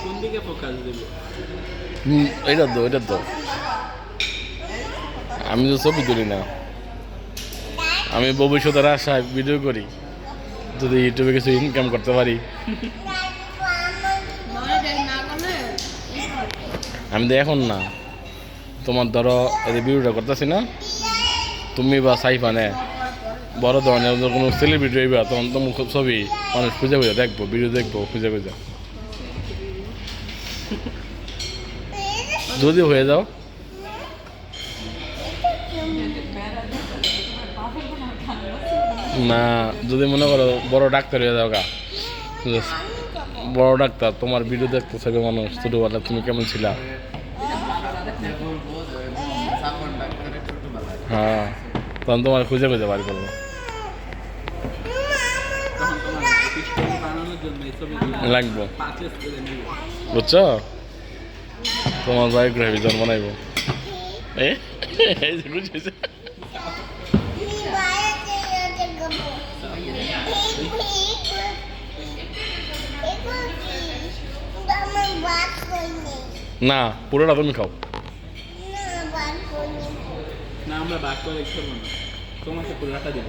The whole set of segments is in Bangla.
কোন দিকে ফোকাস দেব? এটা তো আমি তো ছবি তুলি না, আমি ভবিষ্যতের আশায় ভিডিও করি, যদি ইউটিউবে কিছু ইনকাম করতে পারি। আমি তো এখন না, তোমার ধরো এই যে ভিডিওটা করতেছি না, তুমি বা সাইফা নে বড় ধরনের কোনো সেলিব্রিটি হইবা, তখন তোমার ছবি মানুষ খুঁজে খুঁজে দেখবো, ভিডিও দেখবো খুঁজে খুঁজে। যদি হয়ে যাও, না যদি মনে করো বড় ডাক্তার হয়ে যাও গা, বড় ডাক্তার, তোমার ভিডিও দেখতে থাকবে মানুষ, ছোটবেলা তুমি কেমন ছিলা। হ্যাঁ, তখন তোমার খুঁজে খুঁজে বাড়ি করবো। তখন তোমার পিস্তল বানানোর জন্য এই ছবিগুলো লাগবো, পারচেজ করে নিব। বুঝছো, তোমার বায়োগ্রাফি জন্ম নাইব। এই যে খুশি হয়েছে। না, পুরোটা তুমি খাও। না, আমরা ভাগ করে খেলবো না, তোমাকে পুরোটা দিব।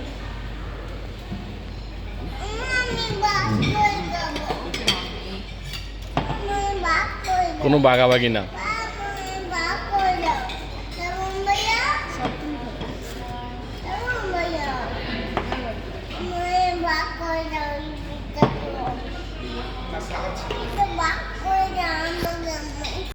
কোনো বাগাবাগি না।